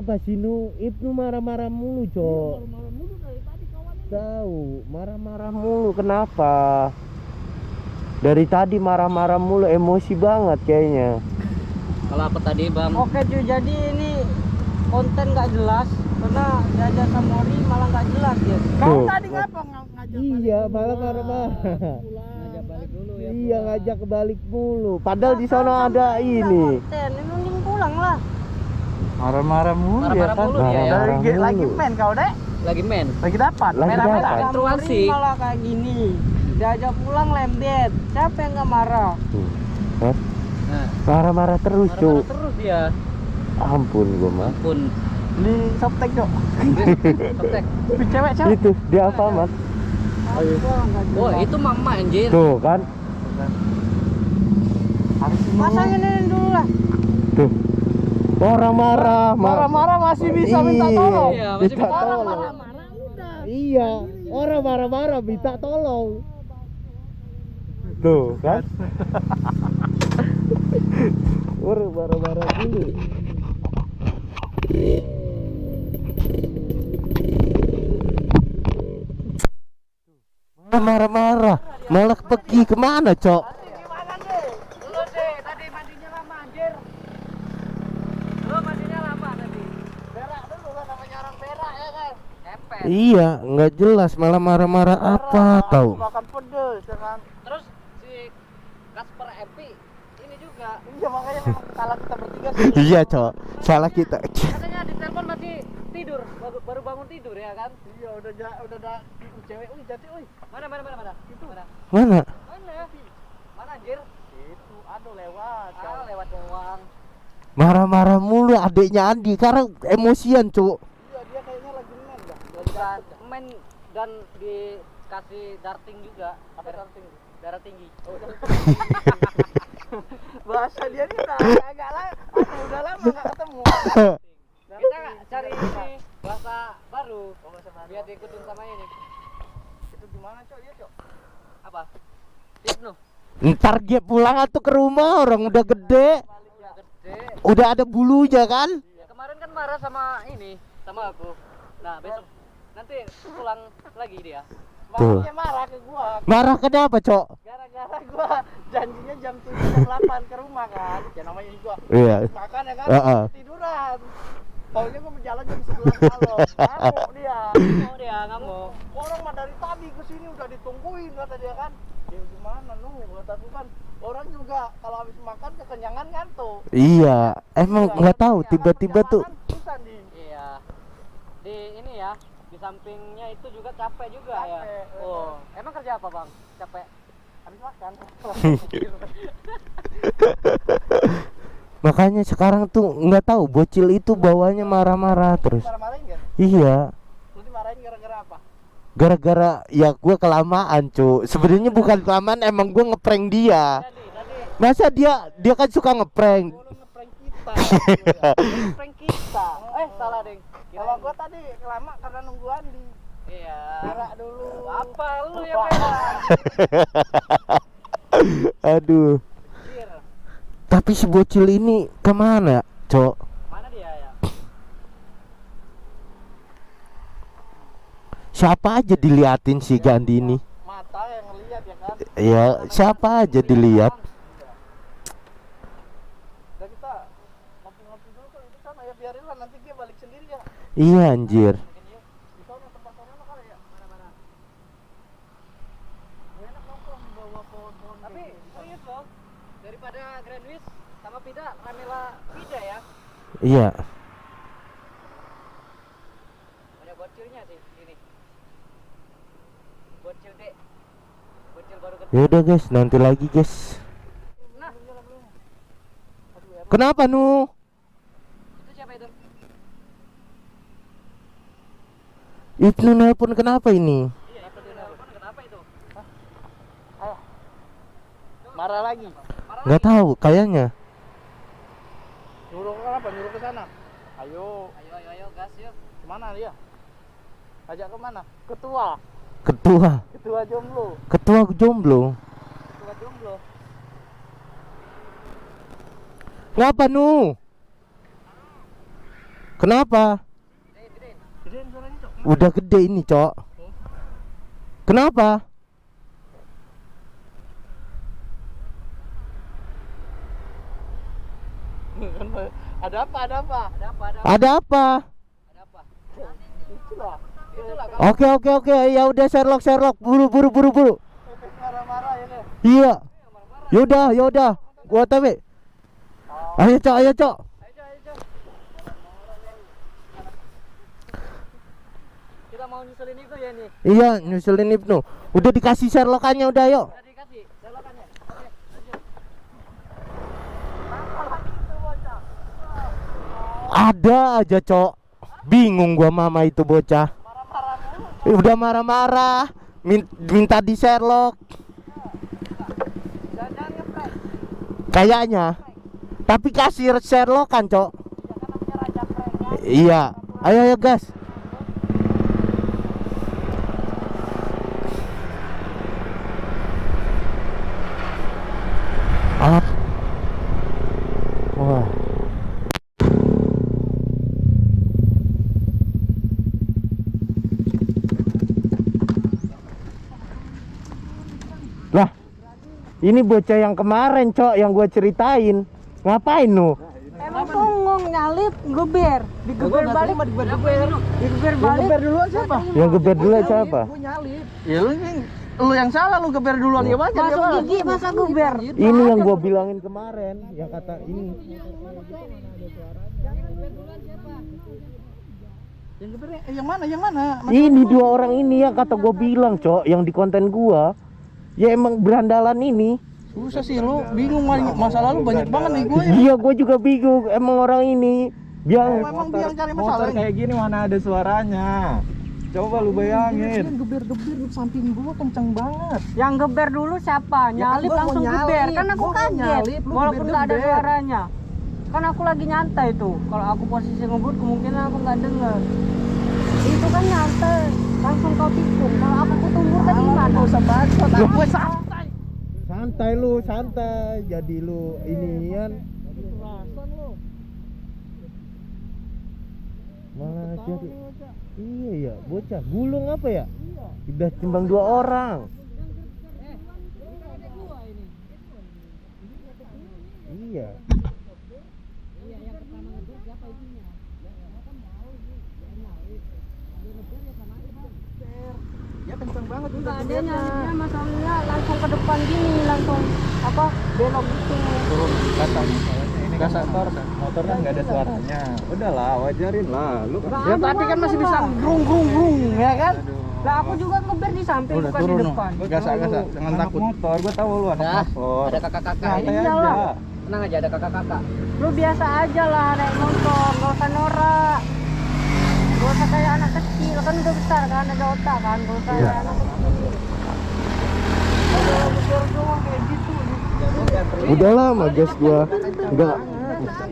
Kenapa sih Ibnu marah-marah mulu, Cok? Marah-marah mulu dari tadi kawannya. Tahu, marah-marah mulu. Kenapa? Dari tadi marah-marah mulu, emosi banget kayaknya. Kalau apa tadi, Bang? Oke cuy, jadi ini konten nggak jelas karena diajak sama Ori malah nggak jelas ya. Tuh. Tadi ngapa ngajak Iya, malah marah-marah. Ngajak balik dulu ya. Iya, ngajak balik mulu. Padahal di sana ada ini. Konten, ini mending pulang lah. Marah-marah mulu ya Marah-marah kan? mulu dia ya. Marah-marah Lagi mulu. main kau dek? Lagi main. Lagi dapat? Lagi Merah-merah. dapat. Sama Ketuan Ori sih. malah kayak gini. Diajak pulang lembet. Siapa yang nggak marah? Tuh. Hah? Nah, Marah-marah terus, marah-marah Cuk. terus dia. Ampun gua mah. Ampun. Beli softtek dok. Sotek. Beli cewek-cewek. Itu di Alfamart. Apa nggak jelas? Oh, itu mama anjir. Tuh kan. Harus Pasangin ini dulu lah. Tuh. Orang marah, marah-marah masih bisa minta Iya, tolong. Iya, masih minta minta tolong. Marah-marah udah. Iya, orang marah-marah minta tolong. Tuh kan. Orang marah-marah dulu. Marah-marah, malah pergi kemana, Cok? Gimana deh? Lu deh, tadi mandinya lama anjir. Lu mandinya lama tadi. Berak dulu kan namanya orang berak ya kan. Epet. Iya, nggak jelas malah marah-marah apa tahu. Makan pedes ya kan? Terus si Kasper Epi ini juga Iya makanya memang salah kita bertiga sih. Iya, Cok. Salah kita. katanya di telepon masih tidur, baru bangun tidur ya kan? Iya udah cewek, jati, Mana? Itu. Mana? Mana? Mana anjir? Itu, aduh lewat. Ah, lewat doang. Marah-marah mulu adiknya Andi karena emosian, Cuk. Iya dia kayaknya lagi main dah. Bukan main dan dikasih darting juga. Apa darting? Darah tinggi. Oh, bahasa dia nih agak lama, udah lama nggak ketemu. Kita cari ini bahasa baru. Biar diikutin sama ini. Itu gimana cok dia cok? Apa? Ibnu. Ntar dia pulang atau ke rumah orang udah gede, Udah gede. udah ada bulunya kan? Ya, kemarin kan marah sama ini, sama aku. Nah, besok nanti pulang lagi dia. Tuh. Makanya marah ke gua. Marah kenapa, Cok? Gara-gara gua janjinya jam 7 jam 8 ke rumah kan. Ya namanya juga Iya. makan ya kan. Heeh. Tiduran. Taunya gua berjalan jam 11 malam. Ngamuk dia. Oh, dia ngamuk. Orang mah dari tadi ke sini udah ditungguin kata dia kan. Ya gimana lu? Kata aku kan orang juga kalau habis makan kekenyangan ngantuk. Iya, emang Iya, nggak tahu makanya tiba-tiba kan tuh. perjalanan susah, Di. Iya. Di ini ya, di sampingnya itu juga capek juga ya. Capek, Oh, emang kerja apa, Bang? Capek. Habis makan. Makanya sekarang tuh nggak tahu bocil itu bawanya marah-marah terus. Marah-marahin kan? Iya, Lu dimarahin gara-gara apa? gara-gara ya gua kelamaan, Cuk. Sebenarnya bukan kelamaan, emang gua ngeprank dia. Tadi Masa dia kan suka ngeprank. Lu ngeprank kita. prank kita. Salah, Deng. Kalau gua tadi lama karena nunggu Andi. Iya. Berak dulu. Apa lu yang berak? Aduh. Anjir. Tapi si bocil ini kemana, Cok? Mana dia ya? Siapa aja diliatin si Gandhi ini? Mata yang ngeliat ya kan. Ya, siapa aja dilihat. Dan kita ngopi-ngopi dulu kan itu sana ya biarin lah nanti dia balik sendiri ya. Iya, anjir. Di sana tempat sana kali ya. Mana-mana. Enak nongkrong di bawah pohon-pohon. Tapi serius loh. Daripada Grand Wish sama Pida, Ramela Pida ya. Iya. Ada bocilnya sih ini. Bocil dek. Bocil baru gede. Ya udah guys, nanti lagi guys. Nah, Kenapa Nu? itu siapa itu? Ibnu nelpon kenapa ini? Iya, itu dia nelpon. Kenapa itu? Marah lagi. Nggak tahu, kayaknya. Nyuruh ke apa? Nyuruh ke sana. Ayo, Ayo, gas yuk. kemana dia? Ajak kemana? Ketua. Ketua Ketua jomblo. jomblo. Ketua jomblo. Ngapa Nu? Kenapa? Gedein suaranya, Cok. Udah gede ini, Cok. Kenapa? Ada apa? Ada apa? Ada apa? Ada apa? Ada apa? Itulah. Itulah Oke. Ya udah Sherlock. Buru. Marah-marah ya nih. Iya. Yaudah. Gua tahu. Ayo, Cok. Ayo. Kita mau nyusulin itu ya nih. Iya, nyusulin Ibnu. Udah dikasih Sherlockannya udah, yuk. Udah dikasih selokannya. Ada aja, Cok. Bingung gua mama itu bocah. Udah marah-marah, minta di Sherlock. Jangan ngeprank. Kayaknya. Tapi kasih Sherlock kan, Cok. Iya. Ayo gas. Wah. Lah, ini bocah yang kemarin, Cok, yang gua ceritain. Ngapain lu? Emang songong nyalip geber, digeber balik, digeber balik. Geber duluan siapa? Yang geber dulu siapa? Gua nyalip. Ya lu yang salah, lu geber duluan ya wajar ya. Masuk gigi masa geber. Ini yang gua bilangin kemarin, yang kata ini. Yang geber yang mana? Yang mana? Ini dua orang ini yang kata gua bilang, Cok, yang di konten gua. Ya emang berandalan ini. Susah sih lu, bingung masa lalu banyak banget nih gue. Iya, gua juga bingung. Emang orang ini biang Memang biang cari masalah. Motor kayak gini mana ada suaranya. Coba lu bayangin. Geber di samping gua kenceng banget. Yang geber dulu siapa? Nyalip gua mau langsung nyalip. geber. Kan aku Gua mau kaget. nyalip, lu Walaupun nggak ada geber-geber. suaranya. Kan aku lagi nyantai tuh. Kalau aku posisi ngebut kemungkinan aku nggak denger. Itu kan nyantai. Langsung kau tikung. Kalau aku kutumbur tadi gimana? Enggak usah bacot. Gue santai. santai lu, santai. Jadi lu inian malah jadi iya ya, bocah gulung apa ya? Udah timbang dua orang. Iya. Ya kenceng banget udah. Nggak ada nyalipnya, masalahnya langsung ke depan gini, langsung apa belok gitu. Turun kata ini kan motor kan nggak ada suaranya. Udahlah, wajarin lah. Lu kan Ya tapi kan masih bisa grung ya kan? Lah aku juga ngeber di samping Udah bukan di turun, depan. gasak jangan takut. Motor, gua tahu lu anak motor. Ada kakak-kakak. Santai iyalah. aja. Tenang aja, ada kakak-kakak. Lu biasa aja lah naik motor, nggak usah norak. Nggak usah kayak anak kecil, kan udah besar kan, ada otak kan, nggak usah kayak anak kecil. Kalau besar doang kayak gitu. Udah lama guys gua enggak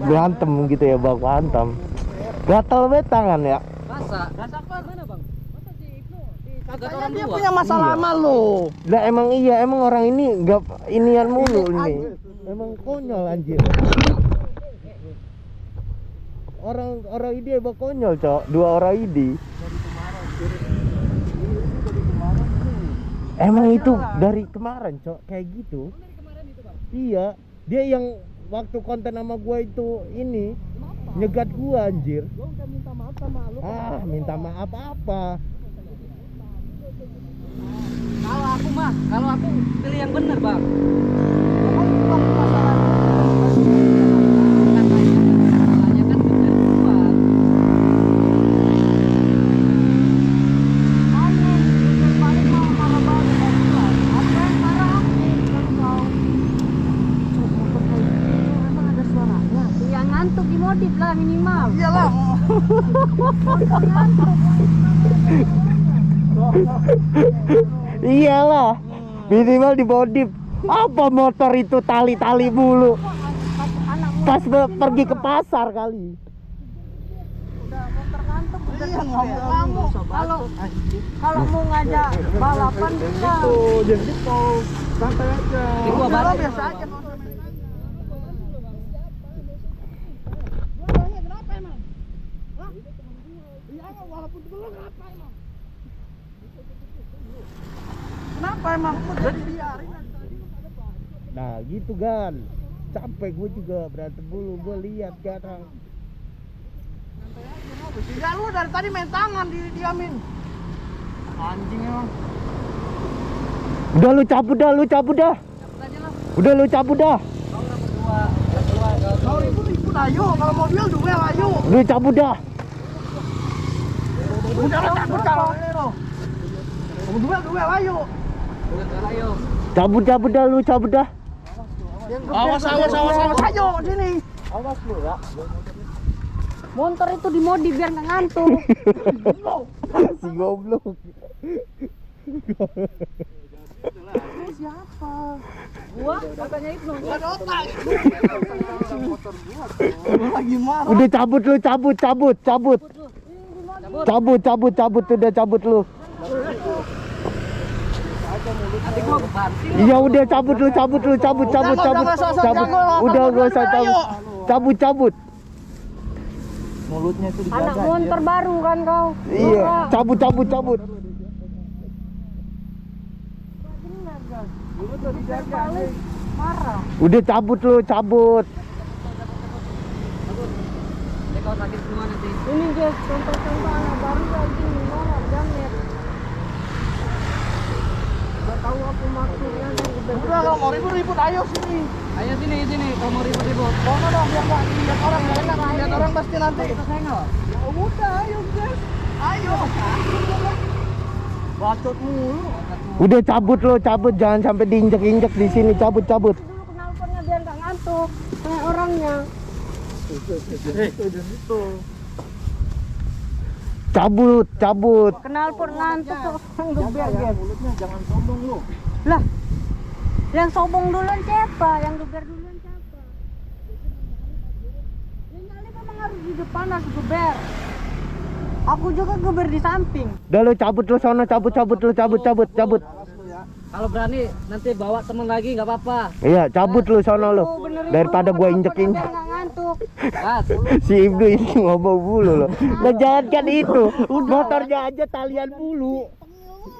berantem gitu ya, baku hantam. Gatal banget tangan ya. Masa? Masa apa? Mana bang? Masa si Ibnu? Katanya dia punya masalah sama lu. Lah emang iya, emang orang ini enggak inian mulu ini. Emang konyol anjir. Orang ini emang konyol, Cok. Dua orang ini. Emang itu dari kemarin, Cok, kayak gitu. Iya, dia yang waktu konten sama gua itu ini nyegat gua anjir. Gua udah minta maaf sama lu. Ah, minta maaf apa? Kalau aku pilih yang bener bang. Bukan masalah. Masalahnya kan bener gua. Aneh, yang paling mau marah banget dari gua. Apa yang marah aku? Kan kau. Cuk, motor kayak gitu, emang ada suaranya. Ya ngantuk dimodif lah minimal. Iyalah. Iyalah, minimal dimodif. Apa motor itu tali-tali mulu? Pas pergi ke pasar kali. Udah motor ngantuk udah Iya, kamu kalau mau ngajak balapan bisa. Jangan gitu. Santai aja. Ini gua balik. Biasa aja. Iya, walaupun belum apa emang. Kenapa emang? Jadi biarin aja. Nah gitu kan, capek gue juga berantem dulu, gue lihat sekarang. Ya lu dari tadi main tangan diamin. Anjing emang. Udah lu cabut dah, lu cabut dah. Udah lu cabut dah. Mau ribut ayo, kalau mobil duel ayo. Lu cabut dah. Udah lah cabut kalau ini loh. Mau duel ayo. Cabut dah lu, cabut dah. Awas ayo sini. Awas lu ya. Motor itu dimodi biar nggak ngantuk. Si goblok. Siapa? Gua katanya itu. Gua ada otak. Lagi marah. Udah cabut lu, cabut. Cabut, udah cabut lu. Nanti gua kebanting. Iya udah cabut. Udah gak usah cabut. Mulutnya itu Anak motor baru kan kau. Iya, cabut. Marah. Udah cabut lu. Ini kau sakit semua nanti. Ini guys, contoh-contoh anak baru lagi marah jamet. Gak tahu apa maksudnya. Udah kalau mau ribut ayo sini. Ayo sini. Kau mau ribut-ribut. Kono dong biar nggak lihat orang nggak enak. Lihat orang pasti nanti. Kita senggol. Ya udah ayo guys. Ayo. Bacot mulu. Udah cabut, jangan sampai diinjek-injek di sini, cabut. Dulu knalpotnya biar nggak ngantuk. Kayak orangnya. Cabut. Knalpot ngantuk tuh orang geber guys. Mulutnya jangan sombong lu. Lah, yang sombong duluan siapa? Yang geber duluan siapa? Yang nyalip memang harus di depan harus geber. Aku juga geber di samping. Udah lu cabut lu sono, cabut. Kalau berani nanti bawa temen lagi nggak apa-apa. Iya, cabut lu sono lu. Daripada gua injek-injek. Biar nggak ngantuk. Gas. Si Ibnu ini ngomong bulu loh. Nah, jangan kan itu. Motornya aja talian bulu.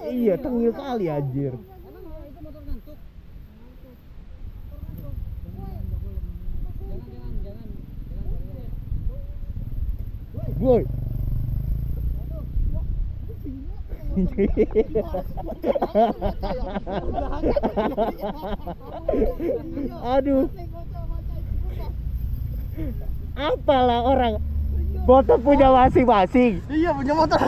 Iya, tengil kali anjir. Boy. Aduh. Apalah orang motor punya masing-masing. Iya punya motor.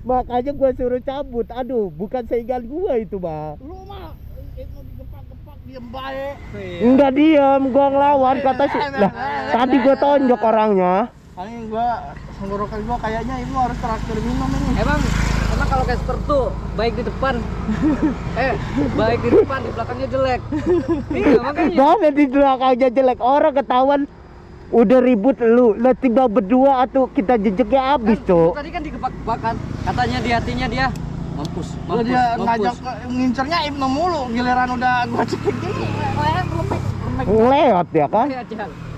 Makanya gua suruh cabut. Aduh, bukan saingan gua itu, Bang. Lu mah itu digepak-gepak diem baik. Enggak diam, gua ngelawan kata si. Lah, tadi gua tonjok orangnya. Paling gua tenggorokan gua kayaknya ibu harus traktir minum ini. Emang kalau Casper tuh baik di depan, baik di depan, di belakangnya jelek. Iya makanya. Mana di belakangnya jelek, orang ketahuan udah ribut lu. Lah tiba berdua atau kita jejeknya habis, Cok. Tadi kan digebak-gebakan, katanya di hatinya dia mampus. Udah dia ngajak ngincernya Ibnu mulu, giliran udah gua cekin gini. Lewat ya kan?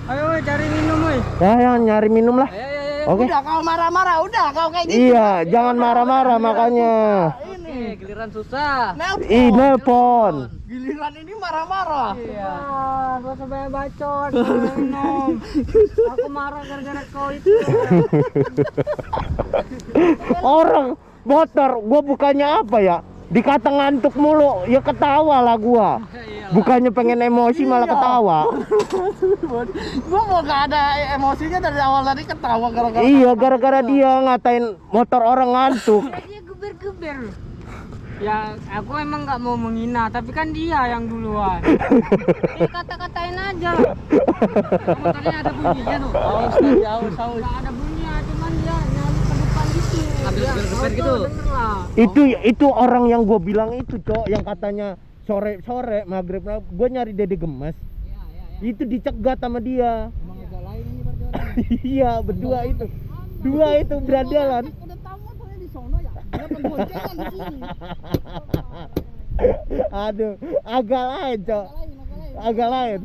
Ayo cari minum, woi. Ya, nyari minum lah. Ayo. Oke. Udah kau marah-marah, udah kau kayak gitu. Iya, jangan marah-marah makanya. Ini giliran susah. Nelpon. Giliran ini marah-marah. Iya. Gak usah banyak bacot. Minum. Aku marah gara-gara kau itu. Orang motor, gua bukannya apa ya? Dikata ngantuk mulu, ya ketawa lah gua. Bukannya pengen emosi malah ketawa. Gua mau gak ada emosinya dari awal tadi ketawa gara-gara. Iya, gara-gara dia ngatain motor orang ngantuk. Dia geber-geber. Ya, aku emang nggak mau menghina, tapi kan dia yang duluan. Kata-katain aja. Motornya ada bunyinya tuh. Aus. Nggak ada bunyinya, cuman dia nyali ke depan gitu. Ambil geber gitu. Denger lah. Itu orang yang gua bilang itu, Cok, yang katanya sore maghrib gua nyari Dede Gemes. Itu dicegat sama dia. Emang agak lain ini berarti orang. Iya, berdua itu. Dua itu berandalan. Udah tahu motornya di sono ya. Dia pemboncengan di sini. Aduh, agak lain, Cok. Agak lain.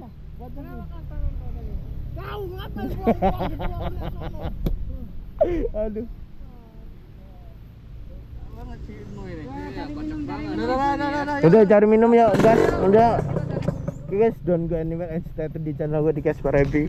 Kau tahu ngapain buang Aduh. Banget si Inu ini. Wah, Iya, tadi kocak minum banget. dari- Udah cari minum ya, udah. Oke guys, don't go anywhere and stay tune di channel gue di Casper Happy.